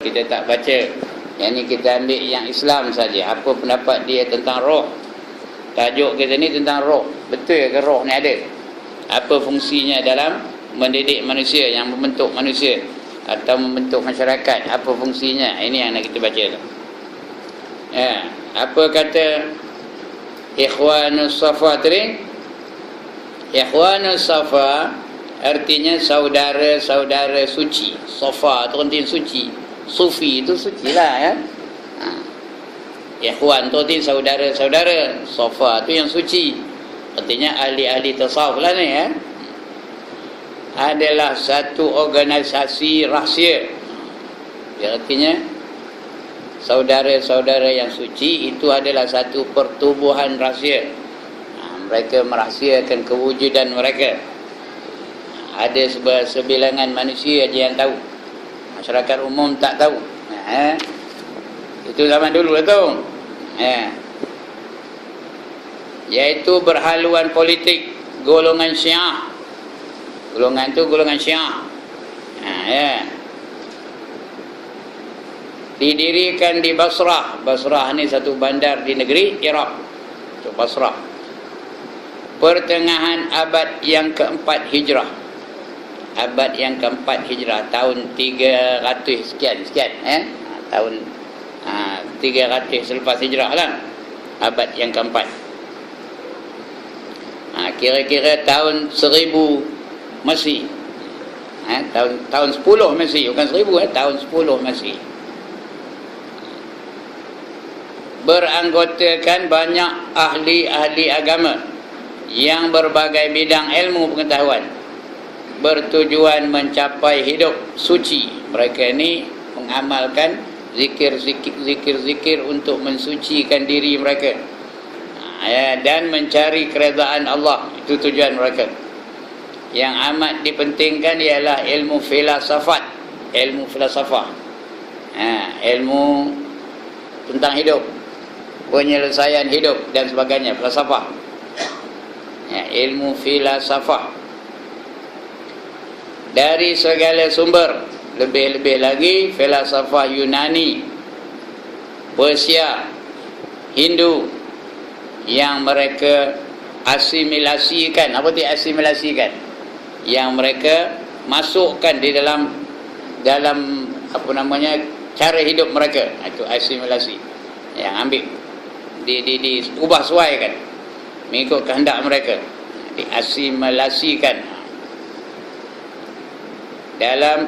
kita tak baca. Yang ni kita ambil yang Islam saja. Apa pendapat dia tentang roh? Tajuk kita ni tentang roh. Betul ke roh ni ada? Apa fungsinya dalam mendidik manusia, yang membentuk manusia atau membentuk masyarakat? Apa fungsinya? Ini yang nak kita baca tu. Ya, apa kata Ikhwanus Safa tadi? Ikhwanus Safa artinya saudara-saudara suci. Safa tu artinya suci. Sufi itu suci lah ya. Ikhwan tu artinya saudara-saudara. Safa tu yang suci. Artinya ahli-ahli tasawuf lah ni ya. Adalah satu organisasi rahsia. Artinya saudara-saudara yang suci itu adalah satu pertubuhan rahsia. Mereka merahsiakan kewujudan mereka. Ada sebilangan manusia aja yang tahu. Masyarakat umum tak tahu. Itu zaman dulu lah tu. Iaitu berhaluan politik golongan Syiah. Golongan tu golongan Syiah. Didirikan di Basrah. Basrah ni satu bandar di negeri Iraq. Itu Basrah. Pertengahan abad yang keempat Hijrah. Abad yang keempat Hijrah. Tahun 300 sekian. Tahun 300 selepas Hijrah lah. Abad yang keempat. Kira-kira tahun 1000 Masih. Tahun 10 Masih. Bukan 1000 tahun 10 Masih. Beranggotakan banyak ahli-ahli agama yang berbagai bidang ilmu pengetahuan, bertujuan mencapai hidup suci. Mereka ini mengamalkan zikir-zikir untuk mensucikan diri mereka, dan mencari keredaan Allah. Itu tujuan mereka. Yang amat dipentingkan ialah ilmu filsafat, ilmu filsafah, ilmu tentang hidup, penyelesaian hidup dan sebagainya. Filsafah, ilmu filsafah dari segala sumber. Lebih-lebih lagi filsafah Yunani, Persia, Hindu, yang mereka asimilasikan. Apa itu asimilasikan? Yang mereka masukkan di dalam apa namanya, cara hidup mereka. Itu asimilasi. Yang ambil diubah suaikan mengikut kehendak mereka, diasimilasikan dalam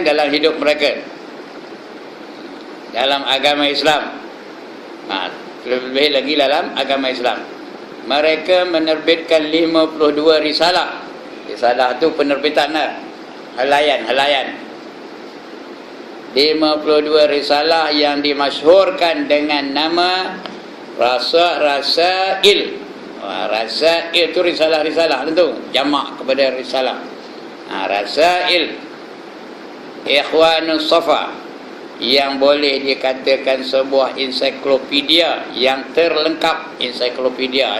dalam hidup mereka, dalam agama Islam. Lebih lagi dalam agama Islam, mereka menerbitkan 52 risalah. Risalah tu penerbitan halayan 52 risalah yang dimasyhurkan dengan nama Rasail. Rasail itu risalah-risalah tentu, jamak kepada risalah. Rasail Ikhwanus Safa, yang boleh dikatakan sebuah ensiklopedia yang terlengkap. Ensiklopedia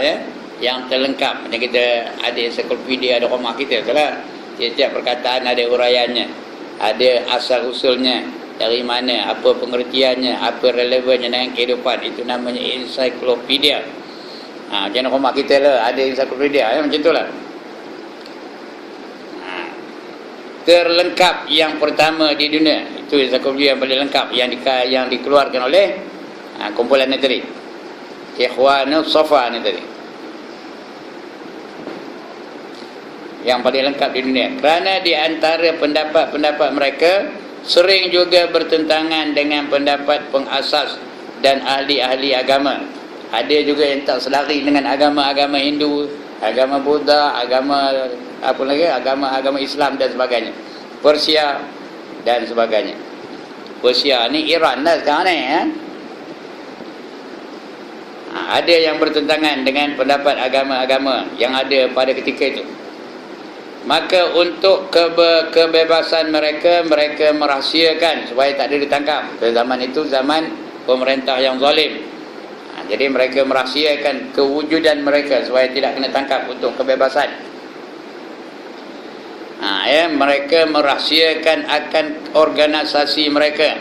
yang terlengkap. Macam kita ada ensiklopedia di rumah kita tu lah. Setiap perkataan ada uraiannya, ada asal usulnya, dari mana, apa pengertiannya, apa relevannya dengan kehidupan. Itu namanya ensiklopedia. Macam rumah kita lah ada ensiklopedia macam tu lah. Terlengkap yang pertama di dunia. Itu ensiklopedia yang paling lengkap, yang dikeluarkan oleh kumpulan ni tadi, Ikhwanus Safa ni tadi, yang paling lengkap di dunia. Kerana di antara pendapat-pendapat mereka sering juga bertentangan dengan pendapat pengasas dan ahli-ahli agama. Ada juga yang tak selari dengan agama-agama Hindu, agama Buddha, agama agama Islam dan sebagainya, Persia dan sebagainya. Persia ni Iran lah sekarang ni ada yang bertentangan dengan pendapat agama-agama yang ada pada ketika itu. Maka untuk kebebasan mereka merahsiakan supaya tak ada ditangkap. Zaman itu zaman pemerintah yang zalim. Jadi mereka merahsiakan kewujudan mereka supaya tidak kena tangkap untuk kebebasan. Mereka merahsiakan akan organisasi mereka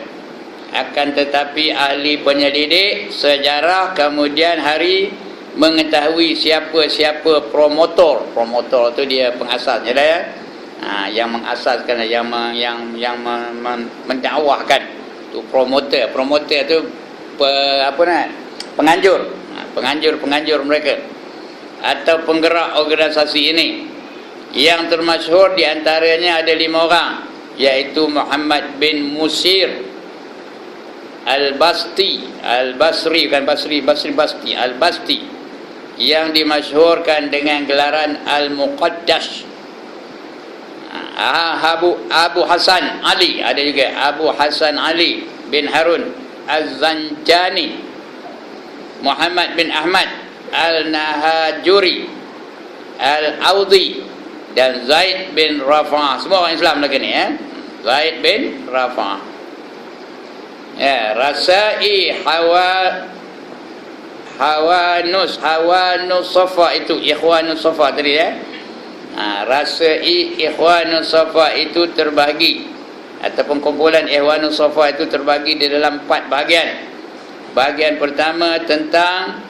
Akan tetapi ahli penyelidik sejarah kemudian hari mengetahui siapa-siapa promotor. Promotor tu dia pengasasnya dah ya. Yang mengasaskan, mendakwahkan tu promoter. Promoter tu penganjur. Penganjur mereka atau penggerak organisasi ini. Yang termasyhur di antaranya ada 5 orang, iaitu Muhammad bin Musir Al-Basti, Al-Basti, yang dimasyhurkan dengan gelaran Al-Muqaddas. Abu Hasan Ali, ada juga Abu Hasan Ali bin Harun Az-Zanjani, Muhammad bin Ahmad Al-Nahajuri Al-Audi, dan Zaid bin Rafa'ah. Semua orang Islam lagi ni ya. Zaid bin Rafa'ah. Ya, Rasai Hawanus Safa itu Ikhwanus Safa tadi ya. Rasai Ikhwanus Safa itu terbahagi, ataupun kumpulan Ikhwanus Safa itu terbagi di dalam 4 bahagian. Bahagian pertama tentang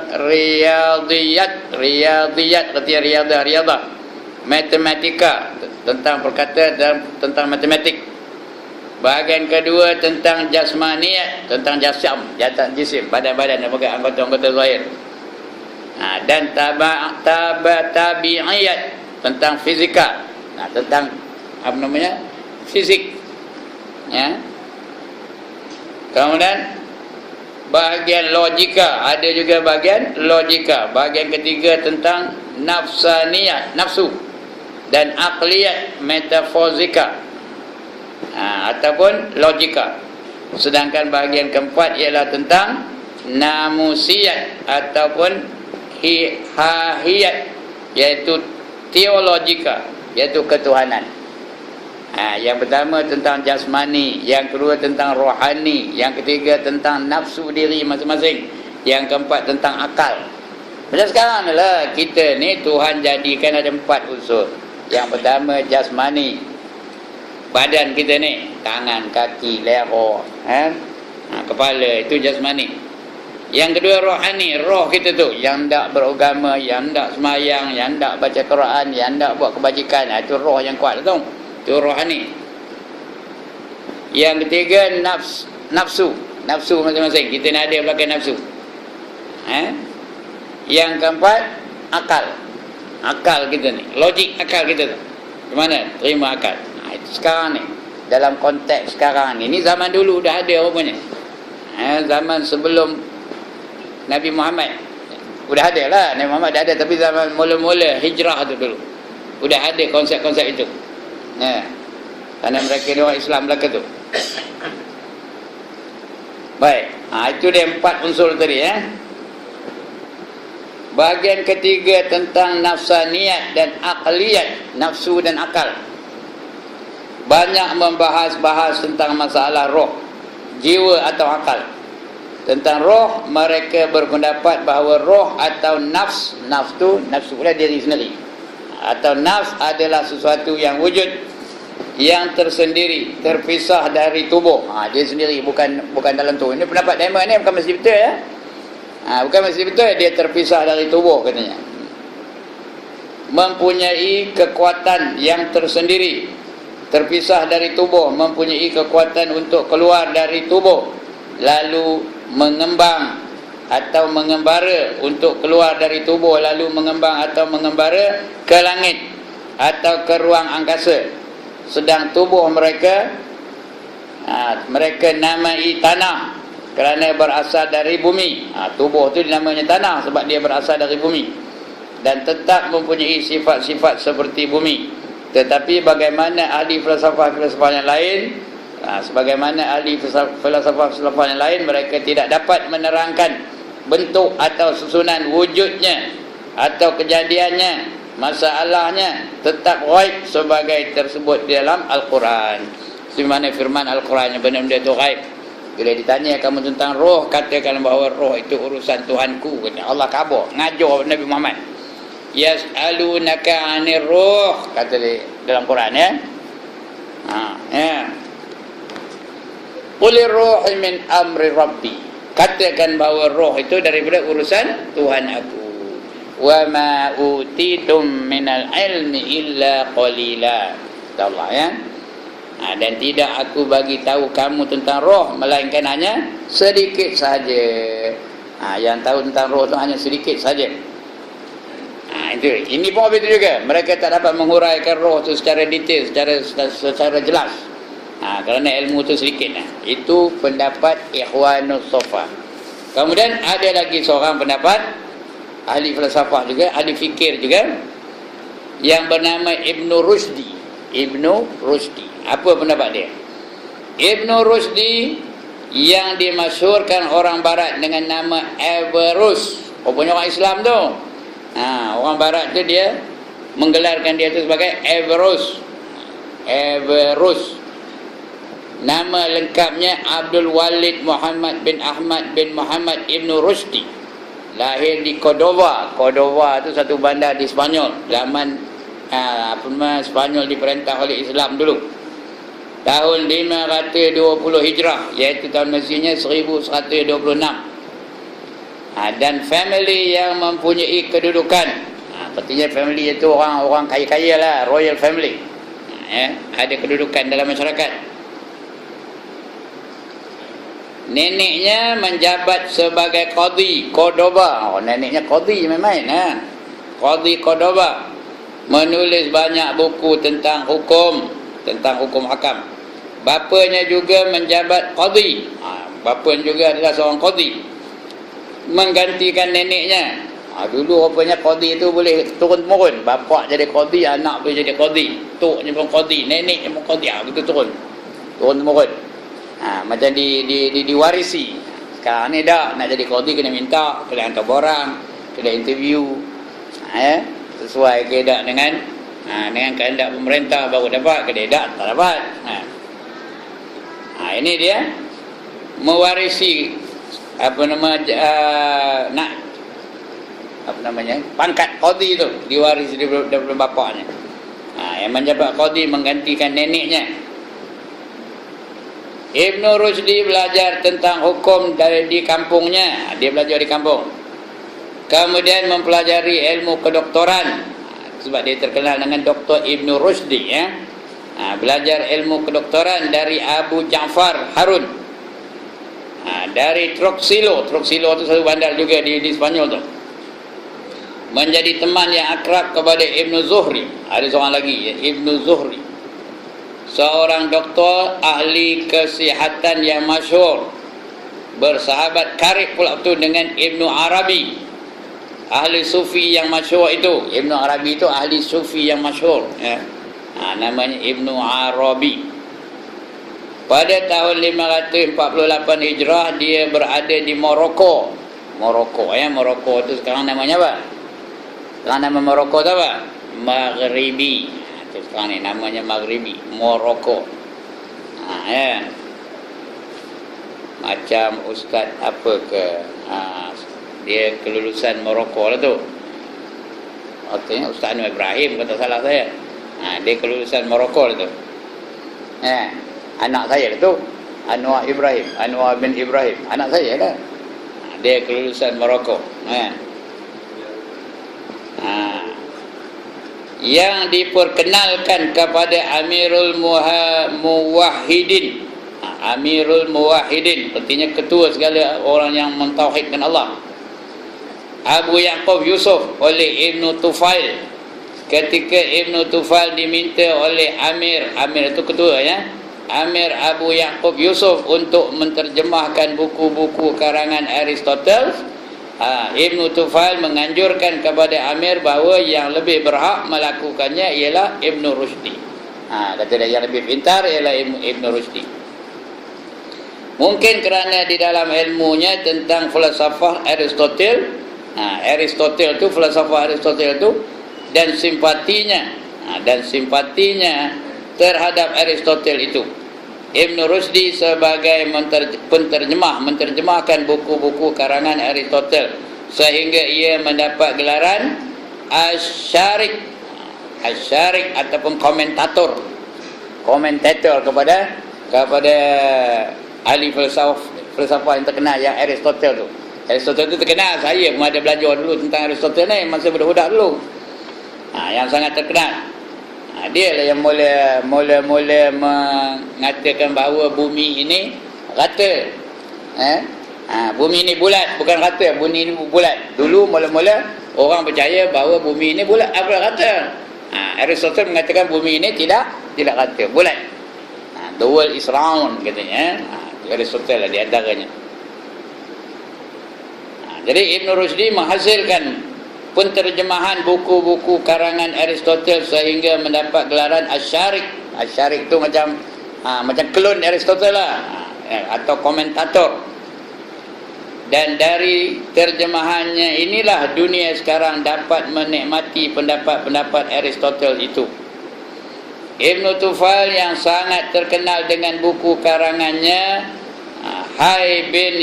riyadiyat, artinya riyadah, matematika, tentang perkata dan tentang matematik. Bahagian kedua tentang jasmaniyat, tentang jisim, badan-badan dan anggota-anggota zahir. Dan tabi'iyat, tentang fizika, tentang fisik ya. Kemudian bahagian logika, ada juga bahagian logika. Bahagian ketiga tentang nafsaniyat, nafsu, dan akliyat, metafizika, ataupun logika. Sedangkan bahagian keempat ialah tentang namusiyat ataupun hahiyat, iaitu teologika, iaitu ketuhanan. Yang pertama tentang jasmani, yang kedua tentang rohani, yang ketiga tentang nafsu diri masing-masing, yang keempat tentang akal. Macam sekarang lah, kita ni Tuhan jadikan ada 4 unsur. Yang pertama jasmani, badan kita ni, tangan, kaki, leher, kepala, itu jasmani. Yang kedua rohani, roh kita tu, yang tak beragama, yang tak semayang, yang tak baca Quran, yang tak buat kebajikan, itu roh yang kuat tu. Itu rohani. Yang ketiga nafsu masing-masing, kita ni ada belakang nafsu. Yang keempat akal kita ni, logik akal kita tu, gimana terima akal. Itu sekarang ni, dalam konteks sekarang ni zaman dulu dah ada rupanya. Zaman sebelum Nabi Muhammad sudah ada lah, Nabi Muhammad dah ada, tapi zaman mula-mula hijrah tu dulu sudah ada konsep-konsep itu. Kerana mereka ni orang Islam belaka tu. Baik, itu dia 4 unsur tadi ya. Bahagian ketiga tentang nafsaniyat dan akliyat, nafsu dan akal. Banyak membahas tentang masalah roh, jiwa atau akal. Tentang roh, mereka berpendapat bahawa roh atau nafsu pula diri sendiri, atau nafs adalah sesuatu yang wujud, yang tersendiri, terpisah dari tubuh. Dia sendiri, bukan dalam tubuh. Ini pendapat Diamond ni bukan mesti betul ya. Bukan mesti betul, dia terpisah dari tubuh katanya. Mempunyai kekuatan yang tersendiri, terpisah dari tubuh, mempunyai kekuatan untuk keluar dari tubuh, lalu mengembang atau mengembara, untuk keluar dari tubuh lalu mengembang atau mengembara ke langit atau ke ruang angkasa. Sedang tubuh mereka namai tanah kerana berasal dari bumi. Tubuh tu namanya tanah sebab dia berasal dari bumi, dan tetap mempunyai sifat-sifat seperti bumi. Tetapi bagaimana ahli filsafah yang lain, sebagaimana ahli filsafah yang lain, mereka tidak dapat menerangkan bentuk atau susunan wujudnya atau kejadiannya, masalahnya tetap ghaib sebagai tersebut di dalam Al-Quran. Sebagaimana firman Al-Quran yang benda-benda itu ghaib. Bila ditanya kamu tentang roh, katakan bahawa roh itu urusan Tuhanku, kata Allah kabur, ngajar Nabi Muhammad. Yas'alunaka 'anir ruh, kata dia dalam Quran ya. Qulir ruhi min amri rabbi. Katakan bahawa roh itu daripada urusan Tuhan aku. Wa ma utitum minal ilmi illa qalila. Allah ya. Dan tidak aku bagi tahu kamu tentang roh melainkan hanya sedikit saja. Yang tahu tentang roh itu hanya sedikit saja. Itu. Ini pun begitu juga. Mereka tak dapat menguraikan roh itu secara detail, secara jelas. Kerana ilmu itu sedikit. Itu pendapat Ikhwanus Safa. Kemudian ada lagi seorang pendapat ahli falsafah juga, ahli fikir juga, yang bernama Ibnu Rushdi. Ibnu Rushdi. Apa pendapat dia? Ibnu Rushdi yang dimasyhurkan orang barat dengan nama Averroes. Rupanya orang Islam tu. Orang barat tu dia menggelarkan dia tu sebagai Averroes. Averroes. Nama lengkapnya Abdul Walid Muhammad bin Ahmad bin Muhammad Ibnu Rushdi. Lahir di Cordova. Cordova tu satu bandar di Spanyol. Zaman Spanyol diperintah oleh Islam dulu. Tahun 520 Hijrah, iaitu tahun Mesinya 1126. Dan family yang mempunyai kedudukan. Artinya family itu orang kaya-kaya lah, royal family. Ada kedudukan dalam masyarakat. Neneknya menjabat sebagai qadhi Cordoba. Neneknya qadhi main-main. Qadhi Cordoba. Menulis banyak buku tentang hukum hakam. Bapanya juga menjabat qadhi. Bapanya juga adalah seorang qadhi. Menggantikan neneknya. Dulu rupanya qadhi itu boleh turun-temurun. Bapa jadi qadhi, anak boleh jadi qadhi. Tuknya pun qadhi, neneknya pun qadhi. Begitu turun-temurun. Macam diwarisi. Sekarang ni dah nak jadi qadhi kena minta, kena hantar barang, kena interview. Sesuai kehendak dengan kehendak pemerintah baru dapat, kehendak tak dapat. Ini dia mewarisi pangkat qadhi tu, diwarisi daripada bapaknya. Yang menjabat qadhi menggantikan neneknya. Ibnu Rushdi belajar tentang hukum di kampungnya. Dia belajar di kampung. Kemudian mempelajari ilmu kedoktoran. Sebab dia terkenal dengan Dr. Ibnu Rushdi. Belajar ilmu kedoktoran dari Abu Ja'far Harun. Dari Truxillo. Truxillo itu satu bandar juga di Spanyol tu. Menjadi teman yang akrab kepada Ibnu Zuhri. Ada seorang lagi, Ibnu Zuhri. Seorang doktor ahli kesihatan yang masyhur, bersahabat karib pula tu dengan Ibnu Arabi, ahli sufi yang masyhur itu. Ibnu Arabi itu ahli sufi yang masyhur, namanya Ibnu Arabi. Pada tahun 548 Hijrah dia berada di Morocco. Morocco itu sekarang namanya apa? Sekarang nama Morocco tu apa? Maghribi. Sekarang ni namanya Maghribi, Morocco. Macam ustaz apa ke, dia kelulusan Morocco lah tu. Artinya Ustaz Anwar Ibrahim, kata salah saya. Dia kelulusan Morocco lah tu. Anak saya lah tu, Anwar Ibrahim, Anwar bin Ibrahim, anak saya lah. Dia kelulusan Morocco. Yang diperkenalkan kepada Amirul Muwahhidin. Amirul Muwahhidin artinya ketua segala orang yang mentauhidkan Allah. Abu Yaqub Yusuf oleh Ibnu Tufail. Ketika Ibnu Tufail diminta oleh Amir itu ketua ya, Amir Abu Yaqub Yusuf untuk menterjemahkan buku-buku karangan Aristoteles, Ibnu Tufail menganjurkan kepada Amir bahawa yang lebih berhak melakukannya ialah Ibnu Rushdi. Kata dia yang lebih pintar ialah Ibnu Rushdi. Mungkin kerana di dalam ilmunya tentang falsafah Aristoteles, Aristoteles tu, falsafah Aristoteles tu, dan simpatinya terhadap Aristoteles itu, Ibnu Rushdi sebagai menterjemahkan buku-buku karangan Aristoteles sehingga ia mendapat gelaran Asy-Syarik ataupun komentator kepada ahli filsafah yang terkenal, yang Aristotle tu. Aristotle tu terkenal, saya pun ada belajar dulu tentang Aristotle ni masa budak-budak dulu. Yang sangat terkenal. Dia lah yang mula mengatakan bahawa bumi ini rata. Bumi ini bulat, bukan rata. Bumi ini bulat. Dulu mula-mula orang percaya bahawa bumi ini bulat, rata. Aristotle mengatakan bumi ini tidak rata, bulat. The world is round katanya. Aristotle lah di antaranya. Jadi Ibn Rushdi menghasilkan penterjemahan buku-buku karangan Aristotle sehingga mendapat gelaran Asy-Syarik. Asy-Syarik tu macam klon Aristotle lah, atau komentator. Dan dari terjemahannya inilah dunia sekarang dapat menikmati pendapat-pendapat Aristotle itu. Ibn Tufal yang sangat terkenal dengan buku karangannya Hai bin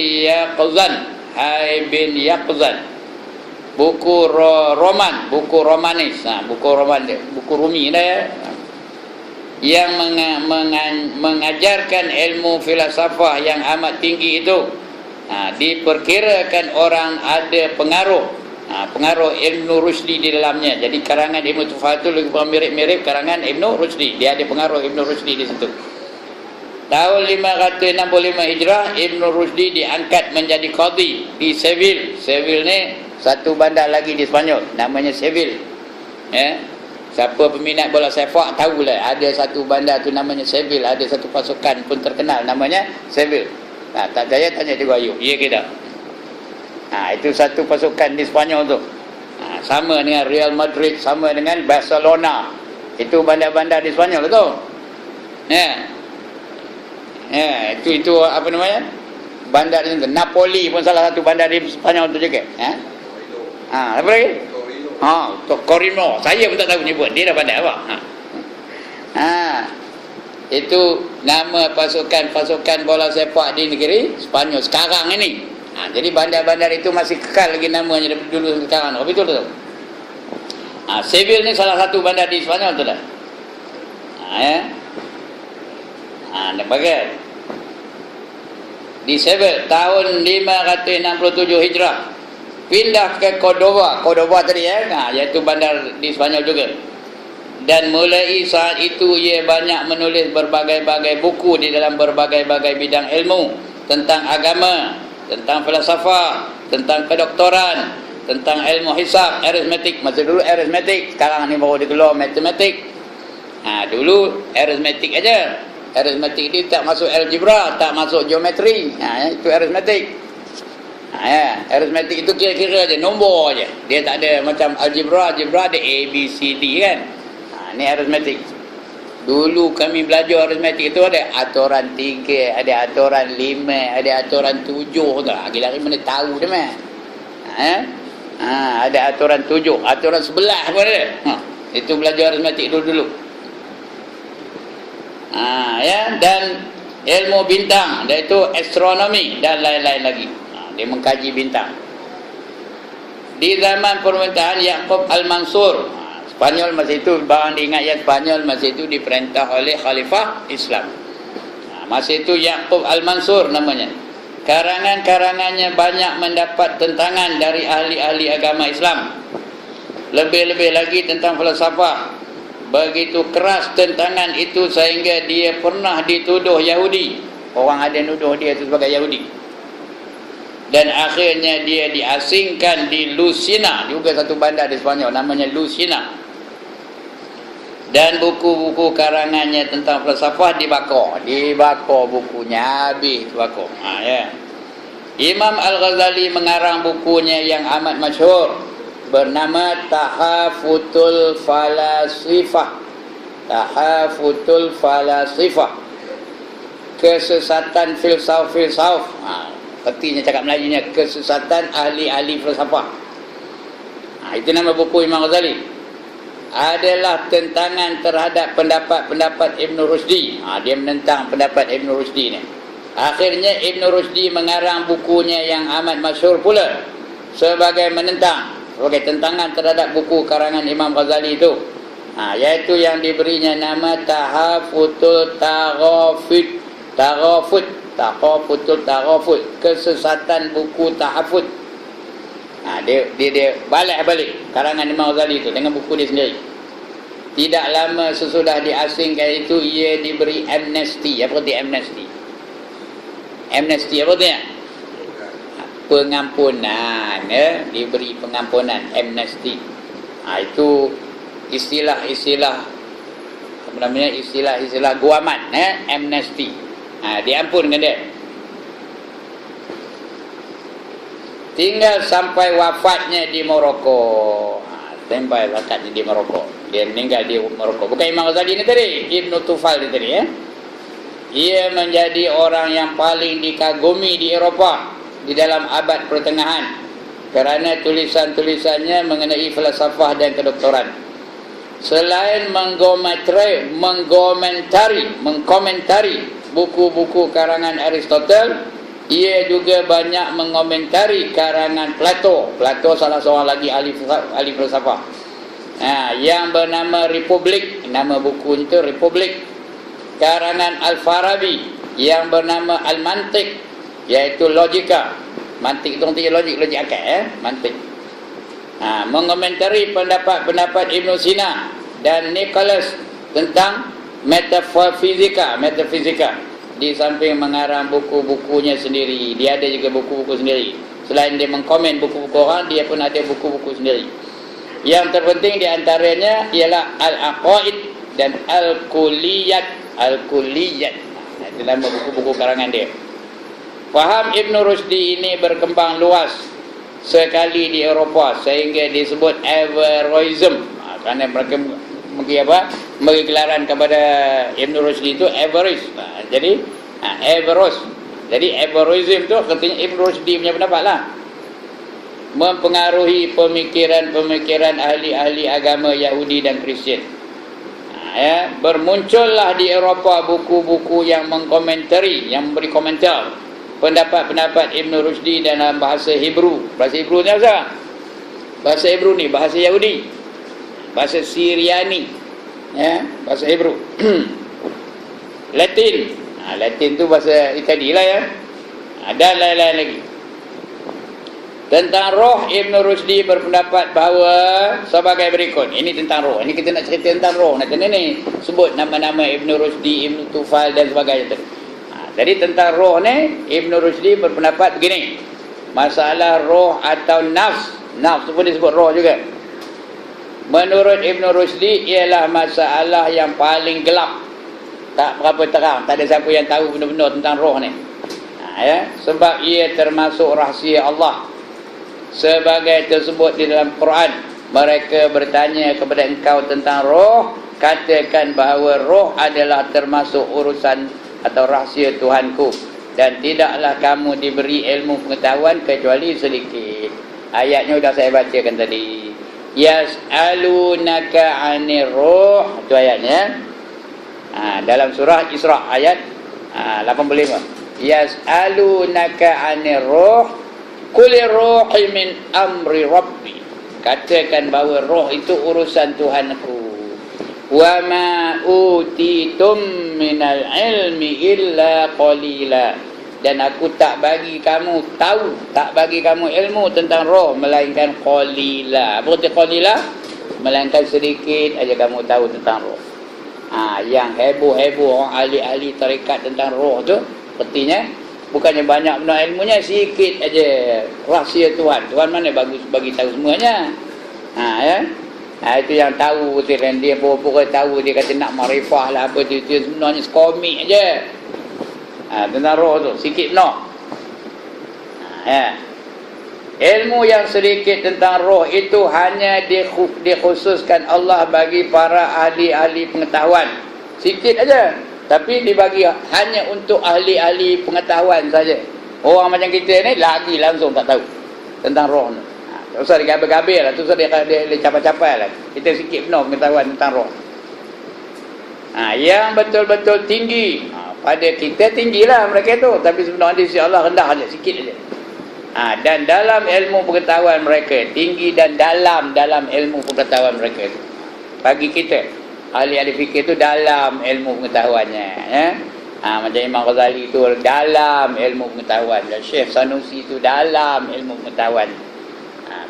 Yaqzan, buku roman, buku romanis, buku Rumi dah, yang mengajarkan ilmu filsafah yang amat tinggi itu. Diperkirakan orang ada pengaruh Ibn Rushdi di dalamnya. Jadi karangan Ibn Tufal itu lebih mirip-mirip karangan Ibn Rushdi. Dia ada pengaruh Ibn Rushdi di situ. Tahun 565 Hijrah, Ibn Rushdi diangkat menjadi qadhi di Seville. Seville ni satu bandar lagi di Sepanyol, namanya Seville. Siapa peminat bola sepak tahulah, ada satu bandar tu namanya Seville, ada satu pasukan pun terkenal namanya Seville. Tak percaya tanya Cikgu Ayub. Ya ke tak? Itu satu pasukan di Sepanyol tu. Sama dengan Real Madrid, sama dengan Barcelona. Itu bandar-bandar di Sepanyol tu. Itu apa namanya? Bandar itu. Napoli pun salah satu bandar di Sepanyol tu juga. Apa lagi? Corino. Saya pun tak tahu nyebut. Dia dah bandar apa? Itu nama pasukan bola sepak di negeri Sepanyol sekarang ini. Jadi bandar-bandar itu masih kekal lagi namanya dulu sekarang. Apa betul tu? Seville ni salah satu bandar di Sepanyol tu dah. Nampak di Seville tahun 567 Hijrah pindah ke Cordoba tadi iaitu bandar di Sepanyol juga. Dan mulai saat itu ia banyak menulis berbagai-bagai buku di dalam berbagai-bagai bidang ilmu, tentang agama, tentang filsafat, tentang kedoktoran, tentang ilmu hisab, aritmetik. Masa dulu aritmetik, sekarang ni baru dikeluar matematik. Dulu aritmetik aja. Aritmetik ni tak masuk algebra, tak masuk geometri. Itu aritmetik. Aritmetik itu kira-kira aja, nombor aja. Dia tak ada macam algebra ada A, B, C, D kan. Ni aritmetik. Dulu kami belajar aritmetik itu ada aturan 3, ada aturan 5, ada aturan 7 tu. Lagi-lagi mana tahu dia mah. Ada aturan 7, aturan 11 pun ada. Itu belajar aritmetik dulu. Dan ilmu bintang, iaitu astronomi dan lain-lain lagi. Dia mengkaji bintang. Di zaman pemerintahan Yaqub Al-Mansur, Spanyol masa itu, barang diingat ya, Spanyol masa itu diperintah oleh Khalifah Islam. Masa itu Yaqub Al-Mansur namanya. Karangan-karangannya banyak mendapat tentangan dari ahli-ahli agama Islam. Lebih-lebih lagi tentang falsafah. Begitu keras tentangan itu sehingga dia pernah dituduh Yahudi. Orang ada nuduh dia itu sebagai Yahudi. Dan akhirnya dia diasingkan di Lucena, juga satu bandar di Spanyol namanya Lucena. Dan buku-buku karangannya tentang falsafah dibakar bukunya, habis bakar. Imam Al-Ghazali mengarang bukunya yang amat masyhur bernama Tahafutul Falasifah, kesesatan filsaf. Artinya cakap Melayunya kesesatan ahli-ahli filsafah. Itu nama buku Imam Ghazali. Adalah tentangan terhadap pendapat-pendapat Ibn Rushdi. Dia menentang pendapat Ibn Rushdi ni. Akhirnya Ibn Rushdi mengarang bukunya yang amat masyhur pula sebagai menentang, sebagai tentangan terhadap buku karangan Imam Ghazali itu. Iaitu yang diberinya nama Tahafutul Taghafid Tarafut, kesesatan buku tahafut. Dia balik karangan Imam Ghazali tu dengan buku dia sendiri. Tidak lama sesudah diasingkan itu, ia diberi amnesti. Apa arti amnesti? Amnesti apa artinya? Pengampunan, diberi pengampunan, amnesti. Itu istilah-istilah apa namanya, istilah-istilah guaman, amnesti. Diampunkan dia. Tinggal sampai wafatnya di Morocco. Sampai wafatnya di Morocco. Dia meninggal di Morocco. Bukan Imam Ghazali ini tadi, Ibn Tufal ini tadi, Ia menjadi orang yang paling dikagumi di Eropah di dalam abad pertengahan kerana tulisan-tulisannya mengenai falsafah dan kedoktoran. Selain mengkomentari buku-buku karangan Aristotle, ia juga banyak mengomentari karangan Plato. Plato salah seorang lagi ahli falsafah. Yang bernama Republik, nama buku itu Republik. Karangan Al-Farabi yang bernama Al-Mantiq, iaitu logika. Mantik itu artinya logik akal, mantik. Mengomentari pendapat Ibn Sina dan Nicholas tentang metafisika. Di samping mengarang buku-bukunya sendiri, dia ada juga buku-buku sendiri. Selain dia mengkomen buku-buku orang, dia pun ada buku-buku sendiri. Yang terpenting di antaranya ialah Al-Aqaid dan Al-Kulliyat. Itu nama buku-buku karangan dia. Faham Ibn Rushdi ini berkembang luas sekali di Eropah sehingga disebut Averroism. Kerana mereka beri gelaran kepada Ibn Rushdi itu Averrois. Jadi Averrois. Jadi Averroism itu artinya Ibn Rushdi punya pendapat lah. Mempengaruhi pemikiran-pemikiran ahli-ahli agama Yahudi dan Kristian. Bermuncullah di Eropah buku-buku yang mengkomentari, yang memberi komentar pendapat-pendapat Ibn Rushdi dalam bahasa Hebrew. Bahasa Hebrew ni apa? Bahasa Hebrew ni bahasa Yahudi, bahasa Syriani, bahasa Hebrew. Latin, Latin tu bahasa Itali lah, dan lain-lain lagi. Tentang roh, Ibn Rushdi berpendapat bahawa sebagai berikut. Ini tentang roh. Ini kita nak cerita tentang roh. Nak ni sebut nama-nama Ibn Rushdi, Ibn Tufal dan sebagainya. Jadi tentang roh ni, Ibn Rushdi berpendapat begini. Masalah roh atau nafs. Nafs tu pun disebut roh juga. Menurut Ibn Rushdi ialah masalah yang paling gelap. Tak berapa terang. Tak ada siapa yang tahu benar-benar tentang roh ni. Sebab ia termasuk rahsia Allah. Sebagai tersebut di dalam Quran, mereka bertanya kepada engkau tentang roh, katakan bahawa roh adalah termasuk urusan atau rahsia Tuhanku, dan tidaklah kamu diberi ilmu pengetahuan kecuali sedikit. Ayatnya sudah saya bacakan tadi. Yas'alunaka 'anir ruh, itu ayatnya. Dalam surah Isra ayat 85. Yas'alunaka 'anir ruh Qulir ruhi min amri rabbi. Katakan bahawa roh itu urusan Tuhanku. Wa ma utitum minal ilmi illa qalila. Dan aku tak bagi kamu tahu, tak bagi kamu ilmu tentang roh melainkan qalila. Apa arti qalila? Melainkan sedikit aja kamu tahu tentang roh. Yang heboh-heboh orang ahli-ahli tarekat tentang roh tu, sepertinya bukannya banyak benar ilmunya, sikit aja rahsia Tuhan. Tuhan mana bagus bagi tahu semuanya. Itu yang tahu betul, dan dia pura-pura tahu, dia kata nak marifah lah apa dia sebenarnya sekomik aja. Tentang roh tu sikit benar. Ilmu yang sedikit tentang roh itu hanya dikhususkan Allah bagi para ahli-ahli pengetahuan. Sikit aja, tapi dibagi hanya untuk ahli-ahli pengetahuan saja. Orang macam kita ni lagi langsung tak tahu tentang roh ni. Tak usah digabel-gabel lah, tak usah dia capai-capai lah. Kita sikit benar pengetahuan tentang roh. Yang betul-betul tinggi, pada kita tinggilah mereka tu, tapi sebenarnya di sisi Allah rendah aja, sikit aja. Dan dalam ilmu pengetahuan mereka tinggi, dan dalam ilmu pengetahuan mereka itu bagi kita ahli-ahli fikir itu dalam ilmu pengetahuannya, Macam Imam Ghazali tu dalam ilmu pengetahuan, dan Syekh Sanusi tu dalam ilmu pengetahuan.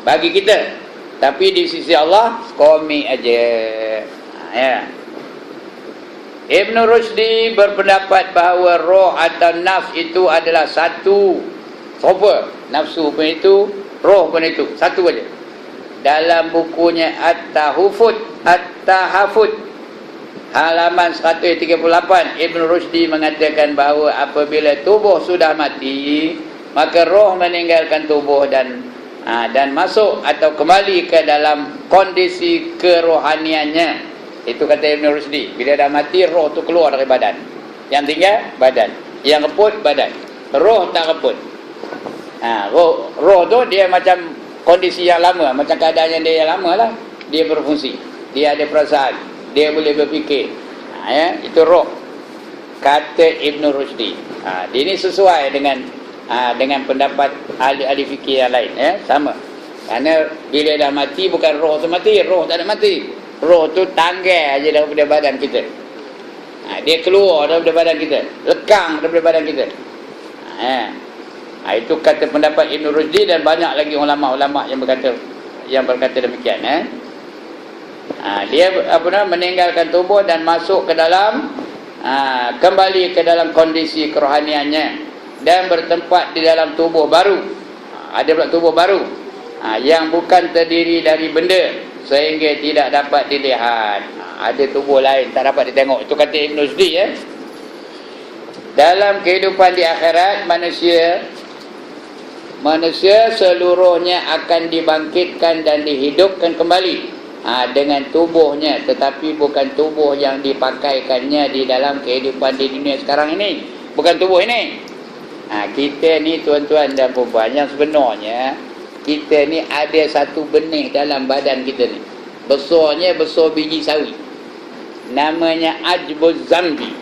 Bagi kita, tapi di sisi Allah komik aja. Ya. Ibn Rushdi berpendapat bahawa roh atau nafs itu adalah satu. Apa? Nafsu pun itu, roh pun itu, satu aja. Dalam bukunya At-Tahafut halaman 138, Ibn Rushdi mengatakan bahawa apabila tubuh sudah mati, maka roh meninggalkan tubuh dan masuk atau kembali ke dalam kondisi kerohaniannya. Itu kata Ibn Rushdi. Bila dah mati, roh tu keluar dari badan. Yang tinggal badan, yang reput badan. Roh tak reput. Roh tu dia macam kondisi yang lama, macam keadaannya dia yang lama lah. Dia berfungsi, dia ada perasaan, dia boleh berfikir. Itu roh, kata Ibn Rushdi. Ini sesuai dengan pendapat ahli-ahli fikir yang lain, sama. Kerana bila dah mati, bukan roh tu mati, roh tak ada mati. Roh tu tanggal aja daripada badan kita. Dia keluar daripada badan kita, lekang daripada badan kita. Itu kata pendapat Ibn Rushdi, dan banyak lagi ulama-ulama yang berkata demikian. Dia meninggalkan tubuh dan masuk ke dalam kembali ke dalam kondisi kerohaniannya dan bertempat di dalam tubuh baru. Ada pula tubuh baru yang bukan terdiri dari benda sehingga tidak dapat dilihat. Ada tubuh lain tak dapat ditengok. Itu kata Ibn Rushdi. Dalam kehidupan di akhirat, manusia seluruhnya akan dibangkitkan dan dihidupkan kembali dengan tubuhnya, tetapi bukan tubuh yang dipakaikannya di dalam kehidupan di dunia sekarang ini. Bukan tubuh ini. Kita ni tuan-tuan dan puan-puan, yang sebenarnya kita ni ada satu benih dalam badan kita ni. Besarnya besar biji sawi. Namanya Ajbuz Zambi.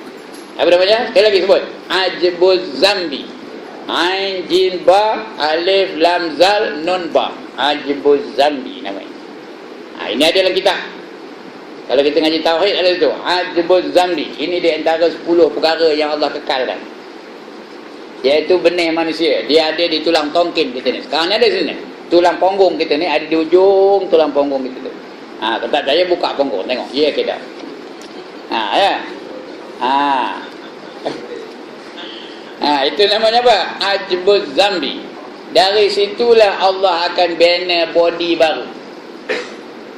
Apa namanya? Sekali lagi sebut. Ajbuz Zambi. Ain Jin Ba Alif Lam Zal Nun Ba. Ajbuz Zambi namanya. Ini ada dalam kitab. Kalau kita ngaji tauhid ada tu. Ajbuz Zambi. Ini di antara 10 perkara yang Allah kekalkan. Iaitu benih manusia. Dia ada di tulang tongkin kita ni. Sekarang ni ada sini. Tulang punggung kita ni ada di ujung tulang punggung kita tu. Kalau tak percaya buka punggung tengok. Ya ke tak? Itu namanya apa? Ajbuz Zambi. Dari situlah Allah akan bina body baru.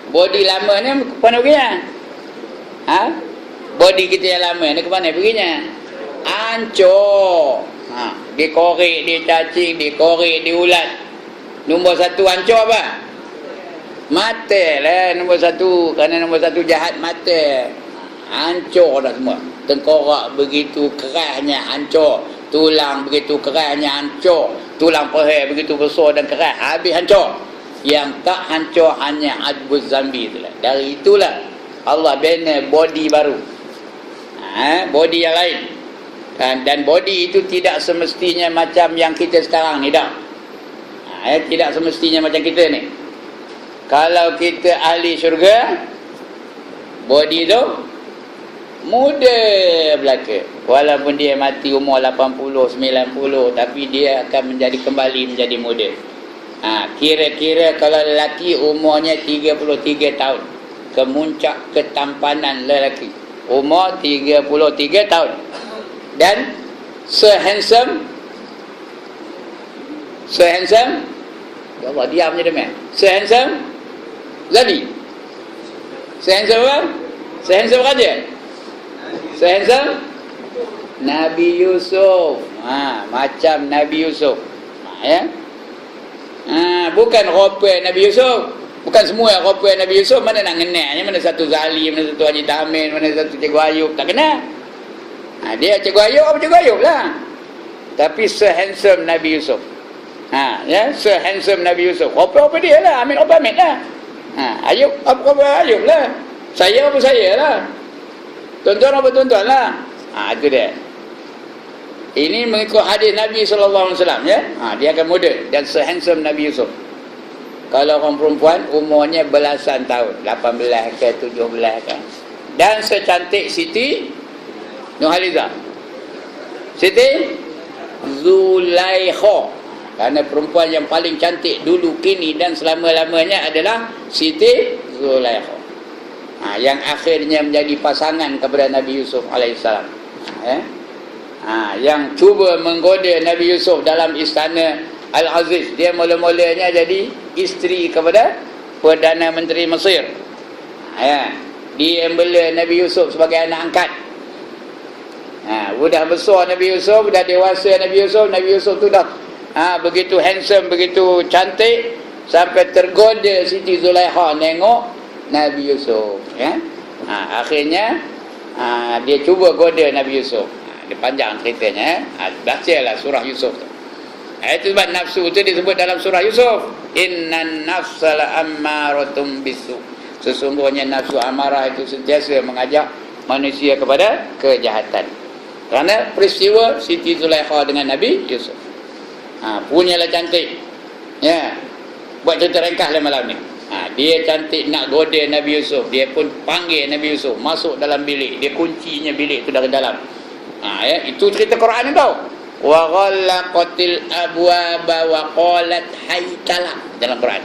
Body lama ni ke mana perginya? Body kita yang lama ni ke mana perginya? Hancur. Dikorek, dicacing, dikorek, diulat. Nombor 1 hancur apa? Mata lah nombor 1. Kerana nombor 1 jahat mata. Hancur dah semua. Tengkorak begitu kerasnya hancur. Tulang begitu kerasnya hancur. Tulang paha begitu besar dan keras, habis hancur. Yang tak hancur hanya Ajbuz Zambi itulah. Dari itulah Allah bina body baru. Body yang lain. Dan body itu tidak semestinya macam yang kita sekarang ni dah. Tidak semestinya macam kita ni. Kalau kita ahli syurga, body tu muda belaka. Walaupun dia mati umur 80, 90, tapi dia akan kembali menjadi muda. Kira-kira kalau lelaki umurnya 33 tahun, kemuncak ketampanan lelaki umur 33 tahun, dan sehandsome ya Allah, diam je demi. Sehandsome Zadi. Sehandsome apa? Sehandsome raja. Sehandsome Nabi Yusuf. Macam Nabi Yusuf. Bukan rupa Nabi Yusuf. Bukan semua rupa Nabi Yusuf. Mana nak kenalnya? Mana satu Zalim, mana satu Haji Tamin, mana satu Cikgu Ayub. Tak kenal. Dia Cikgu Ayub apa Cikgu Ayub lah. Tapi sehandsome Nabi Yusuf. Sehandsome Nabi Yusuf. Apa dia lah. Amin apa Amin lah. Ayub apa Ayub lah. Saya apa saya lah. Tuan-tuan apa tuan-tuan lah. Itu dia. Ini mengikut hadis Nabi SAW, ya. Dia akan muda dan sehandsome Nabi Yusuf. Kalau orang perempuan umurnya belasan tahun, 18 ke 17 ke. Dan secantik Siti Nurhaliza. Siti Zulaikha. Kerana perempuan yang paling cantik dulu, kini dan selama-lamanya adalah Siti Zulaikha. Yang akhirnya menjadi pasangan kepada Nabi Yusuf alaihissalam. Yang cuba menggoda Nabi Yusuf dalam istana Al-Aziz. Dia mula-mulanya jadi isteri kepada Perdana Menteri Mesir. Dia bela Nabi Yusuf sebagai anak angkat. Sudah besar Nabi Yusuf, dah dewasa Nabi Yusuf tu dah begitu handsome, begitu cantik, sampai tergoda Siti Zulaikha nengok Nabi Yusuf. Akhirnya dia cuba goda Nabi Yusuf. Dia panjang ceritanya. Bacalah surah Yusuf tu. Itu sebab nafsu tu disebut dalam surah Yusuf, innan nafsala ammaratum bisu. Sesungguhnya nafsu amarah itu sentiasa mengajak manusia kepada kejahatan. Kerana peristiwa Siti Zulaikha dengan Nabi Yusuf. Punyalah cantik. Buat cerita ringkas malam ni. Dia cantik nak goda Nabi Yusuf. Dia pun panggil Nabi Yusuf masuk dalam bilik. Dia kuncinya bilik tu dari dalam. Itu cerita Quran ni tau. Wa ghallaqatil abwaba wa qalat haytala dalam Quran.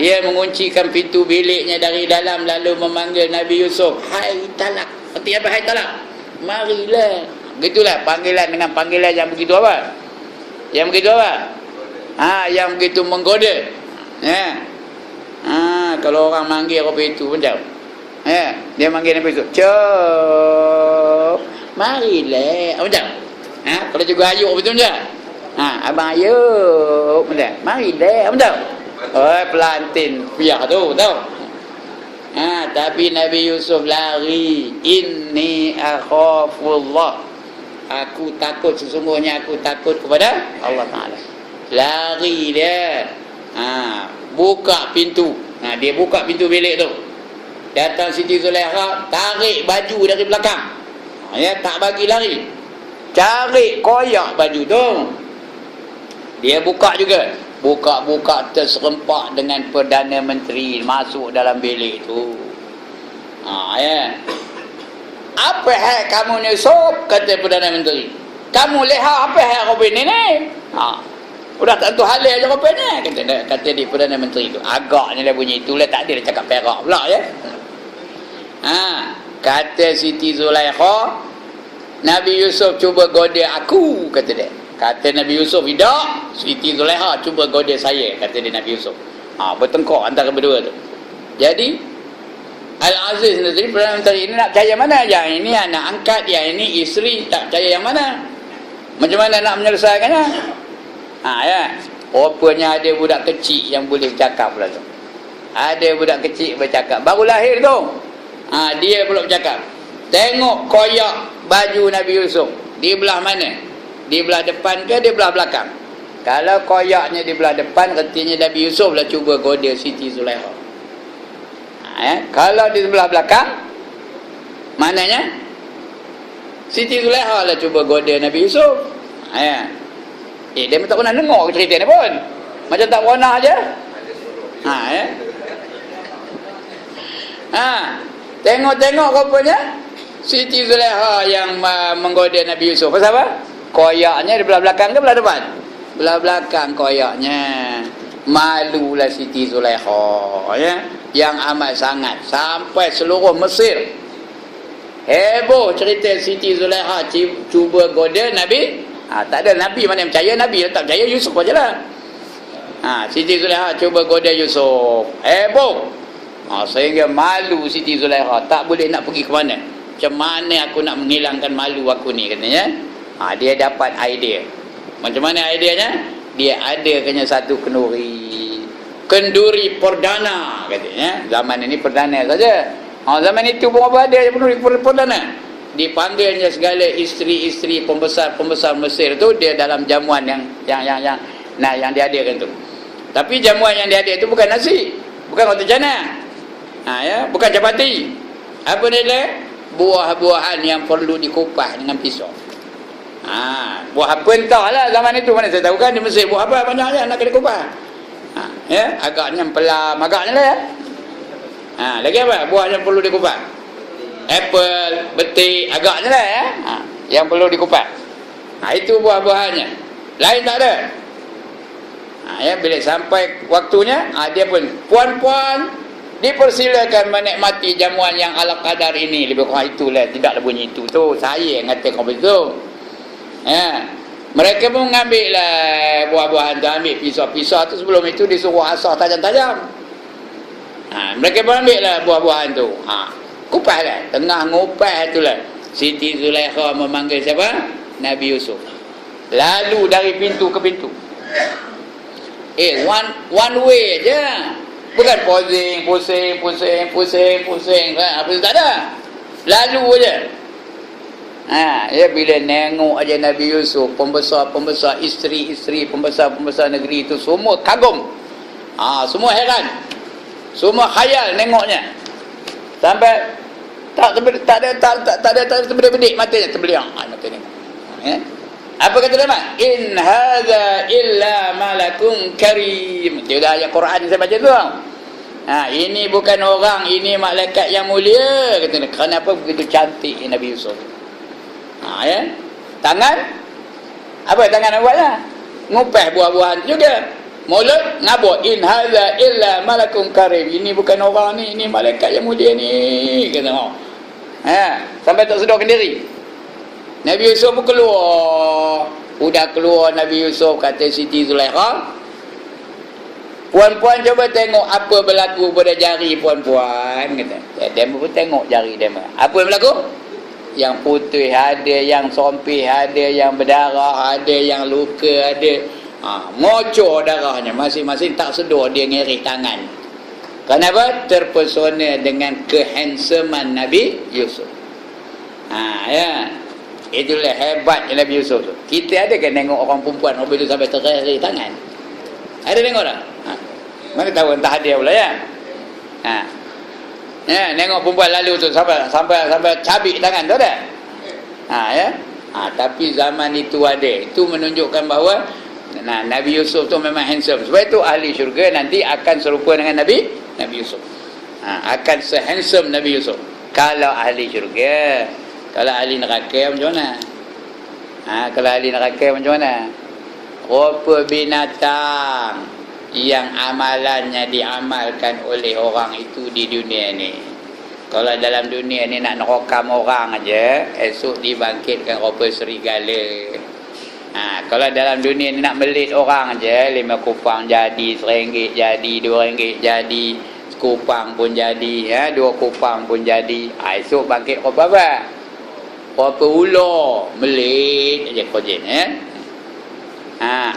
Dia menguncikan pintu biliknya dari dalam lalu memanggil Nabi Yusuf, haytala. Arti apa haytala? Marilah. Begitulah panggilan dengan panggilan yang begitu apa? Yang begitu apa? Yang begitu menggoda. Kalau orang manggil apa itu pun tahu. Dia manggil Nabi Yusuf, "Cop, marilah." Betul? Kalau juga ayuk betul tak? Abang ayuk, betul? Marilah, betul? Pelantin piyah tu, tahu? Tapi Nabi Yusuf lari. Inni akhafullah. Aku takut, sesungguhnya aku takut kepada Allah Ta'ala. Lari dia. Buka pintu. Dia buka pintu bilik tu. Datang Siti Zulaikha, tarik baju dari belakang. Tak bagi lari. Cari koyak baju tu. Dia buka juga. Buka-buka terserempak dengan Perdana Menteri masuk dalam bilik tu. Apa hal kamu ni Yusuf? Kata Perdana Menteri. Kamu lihat apa hal kau ni ni? Udah tak tentu halal je kau ni. Kata dia Perdana Menteri tu. Agaknya lah bunyi itulah, tak ada cakap perak pula ya. Kata Siti Zulaikha, Nabi Yusuf cuba goda aku, kata dia. Kata Nabi Yusuf, tidak, Siti Zulaikha cuba goda saya, kata dia Nabi Yusuf. Bertengkar antara berdua tu. Jadi Al-Aziz Nazri, Perdana Menteri ini nak percaya mana? Yang ini anak angkat, yang ini isteri, tak percaya yang mana? Macam mana nak menyelesaikannya? Rupanya ada budak kecil yang boleh bercakap pula tu. Ada budak kecil bercakap, baru lahir tu. Dia pula bercakap. Tengok koyak baju Nabi Yusuf, di belah mana? Di belah depan ke di belah belakang? Kalau koyaknya di belah depan, artinya Nabi Yusuf lah cuba goda Siti Zulaikha. Kalau di sebelah belakang, maknanya Siti Zulaikha lah cuba goda Nabi Yusuf. Dia tak pernah dengar cerita ni pun. Macam tak pernah aja. Tengok-tengok rupanya Siti Zulaikha yang menggoda Nabi Yusuf. Pasal apa? Koyaknya di belah belakang ke belah depan? Belah belakang koyaknya. Malulah Siti Zulaikha, yang amat sangat. Sampai seluruh Mesir heboh cerita Siti Zulaikha cuba goda Nabi. Tak ada Nabi mana yang percaya. Nabi tak percaya, Yusuf aja lah. Siti Zulaikha cuba goda Yusuf, heboh. Sehingga malu Siti Zulaikha, tak boleh nak pergi ke mana. Macam mana aku nak menghilangkan malu aku ni, katanya. Dia dapat idea. Macam mana ideanya? Dia adakannya satu kenduri perdana, katanya. Zaman ini perdana saja. Zaman itu pun apa ada kenduri perdana. Dipanggilnya segala isteri-isteri pembesar Mesir tu, dia dalam jamuan yang diadakan tu. Tapi jamuan yang diadakan tu bukan nasi, bukan roti canai. Bukan capati. Apa dia? Buah-buahan yang perlu dikupas dengan pisau. Buah apa entahlah zaman itu, mana saya tahu kan di Mesir buah apa banyaknya nak kena kupas. Agaknya pelam, agaknya lah ya. Lagi apa? Buah yang perlu dikupas. Apple, betik, agaknya lah ya. yang perlu dikupas. Itu buah-buahannya. Lain tak ada. Ya, bila sampai waktunya, dia pun, puan-puan dipersilakan menikmati jamuan yang ala kadar ini. Lebih kurang itulah, tidaklah bunyi itu tu. Saya yang kata kau betul. Ya. Mereka pun mengambil lah buah-buahan tu, ambil pisau-pisau tu. Sebelum itu disuruh asah tajam-tajam. Mereka pun ambil lah buah-buahan tu. Kupas lah. Tengah ngupas tu lah, Siti Zulaikha memanggil siapa? Nabi Yusuf. Lalu dari pintu ke pintu. One way je. Bukan pusing. Apa tu tak ada. Lalu je. Ya, bila nengok aja Nabi Yusuf, pembesar isteri-isteri, pembesar negeri itu semua kagum. Semua heran. Semua khayal nengoknya. Sampai tak ada terbedik matanya, terbeliang mata ni. Ya. Apa kata dia? In hadza illa malakun karim. Dia dah ayat Quran saya baca tu. Ini bukan orang, ini malaikat yang mulia, kata dia. Kenapa begitu cantik Nabi Yusuf? Ya. Tangan apa tangan buat lah? Ngupas buah-buahan juga. Mulut ngabuk. In hadza illa malakun karim. Ini bukan orang ni, ini malaikat yang mulia ni, kata. Sampai tak sedarkan diri. Nabi Yusuf pun keluar. Udah keluar Nabi Yusuf, kata Siti Zulaikha, puan-puan cuba tengok apa berlaku pada jari puan-puan, kata. Dia pun tengok jari dia. Apa yang berlaku? Yang putih ada, yang sompih ada, yang berdarah ada, yang luka ada. Ngocor darahnya. Masing-masing tak sedar dia ngerih tangan. Kenapa? Terpesona dengan kehandsoman Nabi Yusuf. Ya. Itulah hebatnya Nabi Yusuf tu. Kita ada kan tengok orang perempuan bila sampai terkeri tangan? Ada tengok tak? Mana tahu entah ada pula ya. Ya, tengok perempuan lalu tu sampai cabik tangan tu ada. Ya. Tapi zaman itu ada. Itu menunjukkan bahawa Nabi Yusuf tu memang handsome. Sebab itu ahli syurga nanti akan serupa dengan Nabi Yusuf. Akan sehandsome Nabi Yusuf. Kalau ahli syurga. Kalau ahli neraka macam mana? Kalau ahli neraka macam mana? Rupa binatang yang amalannya diamalkan oleh orang itu di dunia ni. Kalau dalam dunia ni nak nerokam orang aja, esok dibangkitkan rupa serigala. Kalau dalam dunia ni nak melit orang aja, 5 kupang jadi, RM1 jadi, RM2 jadi, sekupang pun jadi, 2 kupang pun jadi. Esok bangkit rupa apa? Rupa ular, melit aja kojen ya.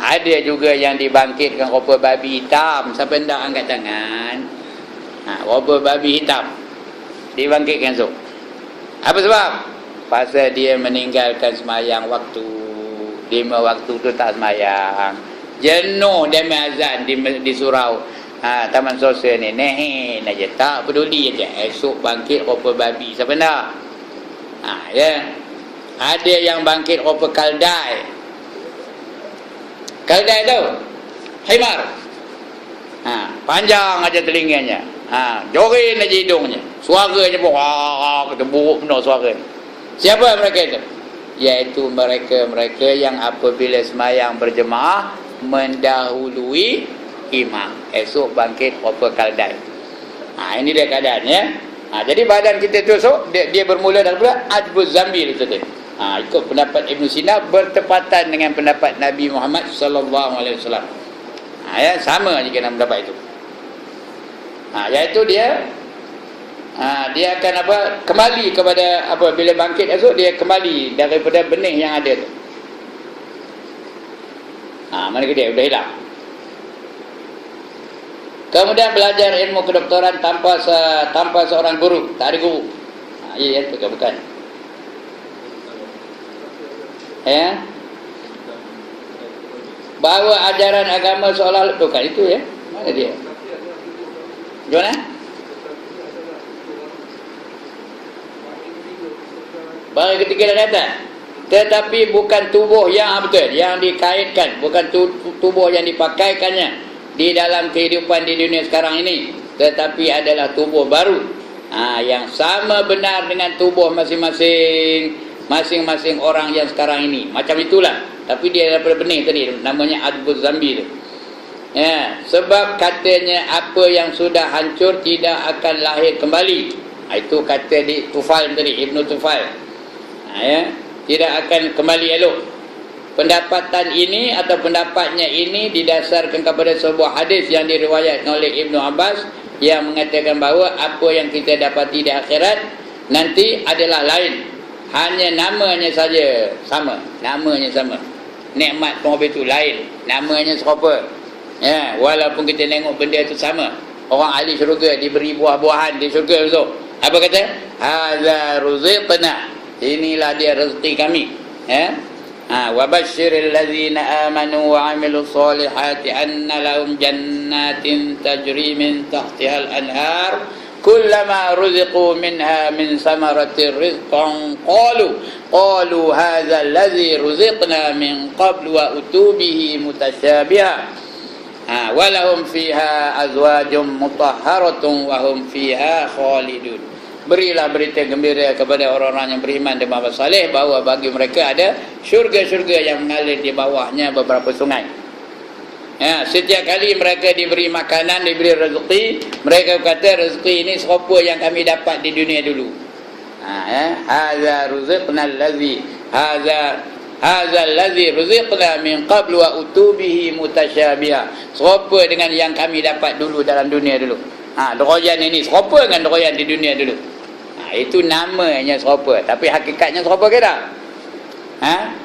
Ada juga yang dibangkitkan rupa babi hitam, siapa hendak angkat tangan. Rupa babi hitam dibangkitkan esok. Apa sebab? Pasal dia meninggalkan semayang waktu. 5 waktu tu tak semayang. Jenuh dia azan di surau taman sosial ni. Nehin aja, tak peduli aja. Esok bangkit rupa babi, siapa hendak? Ya. Ada yang bangkit rupa kaldai. Kaldai tu himar. Panjang aja telinganya. Jorin aja hidungnya. Suaranya pun buruk penuh suara. Siapa mereka itu? Iaitu mereka yang apabila semayang berjemaah mendahului imam. Esok bangkit rupa kaldai. Ini dia keadaannya. Jadi badan kita tu dia bermula daripada ajbuz zambil itu dia. Ikut pendapat Ibn Sina bertepatan dengan pendapat Nabi Muhammad sallallahu alaihi wasallam. Ya, sama juga dengan pendapat itu. Iaitu dia akan kembali kepada bila bangkit esok dia kembali daripada benih yang ada tu. Mana dia sudah hilang. Kemudian belajar ilmu kedokteran tanpa seorang guru, tak ada guru. Ya, itu bukan. Ya. Bawa ajaran agama seolah bukan itu ya. Mana dia? Gimana? Baru ketiga dah kata. Tetapi bukan tubuh yang betul, yang dikaitkan, bukan tubuh yang dipakaikannya di dalam kehidupan di dunia sekarang ini, tetapi adalah tubuh baru yang sama benar dengan tubuh masing-masing masing-masing orang yang sekarang ini. Macam itulah. Tapi dia daripada benih tadi, namanya Adbuz Zambi tu. Ya, sebab katanya apa yang sudah hancur tidak akan lahir kembali. Itu kata di Tufail tadi, Ibnu Tufail. Ya, tidak akan kembali elok. Pendapatan ini atau pendapatnya ini didasarkan kepada sebuah hadis yang diriwayatkan oleh Ibnu Abbas yang mengatakan bahawa apa yang kita dapati di akhirat nanti adalah lain, hanya namanya saja sama, namanya sama. Nikmat pengobit itu lain, namanya serupa. Ya, walaupun kita tengok benda itu sama. Orang ahli syurga diberi buah-buahan di syurga tu. Apa kata? Hadza ruziqna. Inilah dia rezeki kami. Ya. Wa basyiril ladzina amanu wa 'amilus solihati anna lahum jannatin tajri min tahtihal anhar kullama ruziqu minha min samaratir rizqan qalu hadza alladzi ruziqna min qablu wa utubihi mutasyabiha wa lahum fiha azwajum mutahharatun wa hum fiha khalidun. Berilah berita gembira kepada orang-orang yang beriman dan beramal saleh bahawa bagi mereka ada syurga-syurga yang mengalir di bawahnya beberapa sungai. Ya, setiap kali mereka diberi makanan, diberi rezeki, mereka kata rezeki ini serupa yang kami dapat di dunia dulu. Hadza ruziqna allazi hadza allazi ruziqna min qablu wa utubihi mutasyabiha. Serupa dengan yang kami dapat dulu dalam dunia dulu. Doroyan ini serupa dengan doroyan di dunia dulu. Itu namanya serupa, tapi hakikatnya serupa ke tak?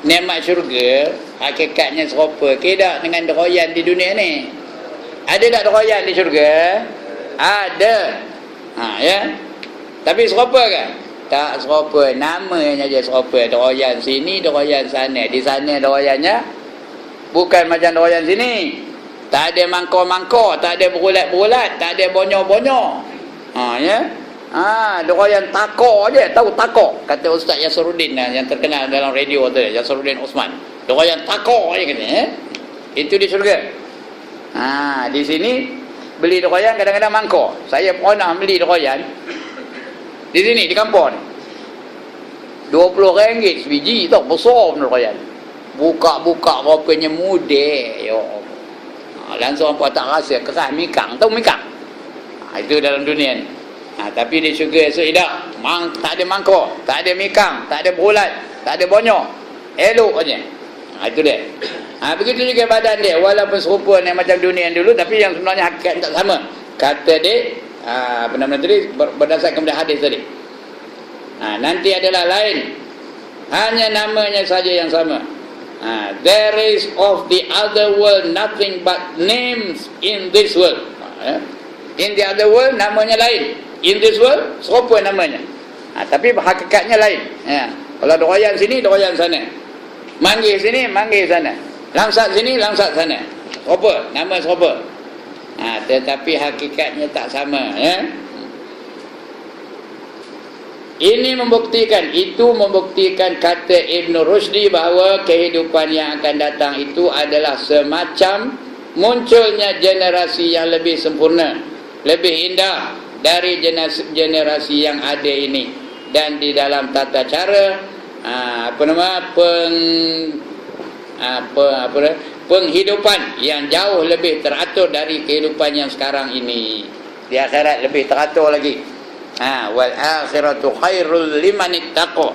Nikmat syurga hakikatnya serupa ke tak dengan doroyan di dunia ni? Ada tak doroyan di syurga? Ada. Ya. Tapi serupa ke? Tak serupa, namanya je serupa. Doroyan sini, doroyan sana. Di sana doroyannya bukan macam doroyan sini. Tak ada mangkor-mangkor, tak ada berulat-berulat, tak ada bonyor-bonyor. Ya. Doroyan takor je, tahu takor. Kata Ustaz Yasruddin yang terkenal dalam radio tu, Yasruddin Osman. Doroyan takor je kata, itu di syurga. Di sini beli doroyan kadang-kadang mangkor. Saya pernah beli doroyan di sini di kampung. RM20 sebiji tau, besar doroyan. Buka-buka rupanya mudah. Ya Allah. Langsung apa tak rasa keras mikang, tahu mikang. Itu dalam dunia ni. Tapi di syurga esok tidak, tak ada mangkor, tak ada mikang, tak ada berulat, tak ada bonyor, elok aja. Itu dia. Begitu juga badan dia, walaupun serupa dengan macam dunia yang dulu, tapi yang sebenarnya hakikat tak sama. Kata dia benar-benar tadi berdasarkan pada hadis tadi. Nanti adalah lain, hanya namanya saja yang sama. There is of the other world nothing but names in this world. In the other world namanya lain, in this world serupa namanya. Tapi hakikatnya lain. Kalau doroyan sini, doroyan sana. Manggil sini, manggil sana. Langsat sini, langsat sana. Serupa, nama serupa. Tetapi hakikatnya tak sama. Ini membuktikan, itu membuktikan kata Ibn Rushdi bahawa kehidupan yang akan datang itu adalah semacam munculnya generasi yang lebih sempurna, lebih indah dari generasi yang ada ini. Dan di dalam tata cara penghidupan yang jauh lebih teratur dari kehidupan yang sekarang ini. Di akhirat lebih teratur lagi. Wal akhiratu khairul liman ittaqa.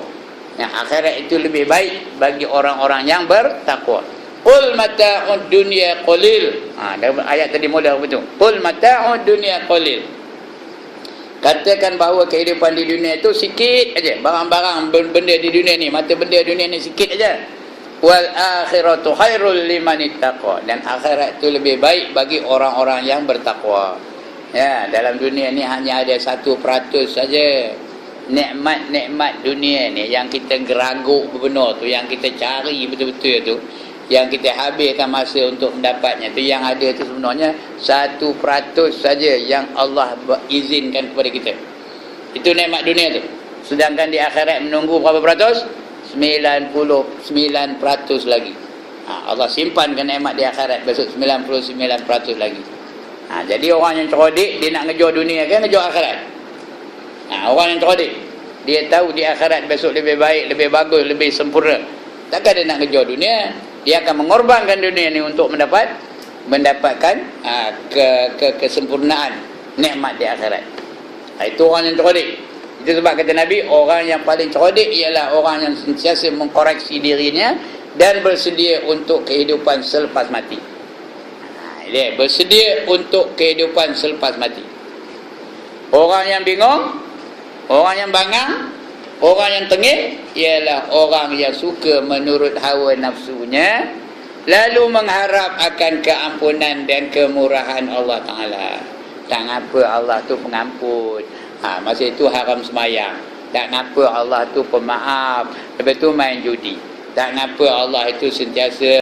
Akhirat itu lebih baik bagi orang-orang yang bertakwa. Qul mata'ud dunya qalil. Ayat tadi mula betul. Qul mata'ud dunya qalil. Katakan bahawa kehidupan di dunia itu sikit aja. Barang-barang benda di dunia ni, mata benda dunia ni sikit aja. Wal akhiratu khairul liman ittaqa. Dan akhirat itu lebih baik bagi orang-orang yang bertakwa. Dalam dunia ni hanya ada 1% saja nikmat-nikmat dunia ni yang kita geraguk benar tu, yang kita cari betul-betul tu, yang kita habiskan masa untuk mendapatnya tu. Yang ada tu sebenarnya 1% saja yang Allah izinkan kepada kita. Itu nikmat dunia tu. Sedangkan di akhirat menunggu berapa peratus? 99% lagi. Allah simpankan nikmat di akhirat besok 99% lagi. Jadi orang yang cerdik dia nak ngejar dunia ke ngejar akhirat? Orang yang cerdik Dia tahu di akhirat besok lebih baik, lebih bagus, lebih sempurna. Takkan dia nak kejar dunia. Dia akan mengorbankan dunia ni untuk mendapatkan kesempurnaan nikmat di akhirat. Itu orang yang cerdik. Itu sebab kata Nabi, orang yang paling cerdik ialah orang yang sentiasa mengkoreksi dirinya dan bersedia untuk kehidupan selepas mati. Dia bersedia untuk kehidupan selepas mati. Orang yang bingung, orang yang bangang, orang yang tengik ialah orang yang suka menurut hawa nafsunya, lalu mengharap akan keampunan dan kemurahan Allah Ta'ala. Tak ngapa Allah tu pengampun. Masa itu haram semayang. Tak ngapa Allah tu pemaaf. Lepas tu main judi. Tak ngapa Allah itu sentiasa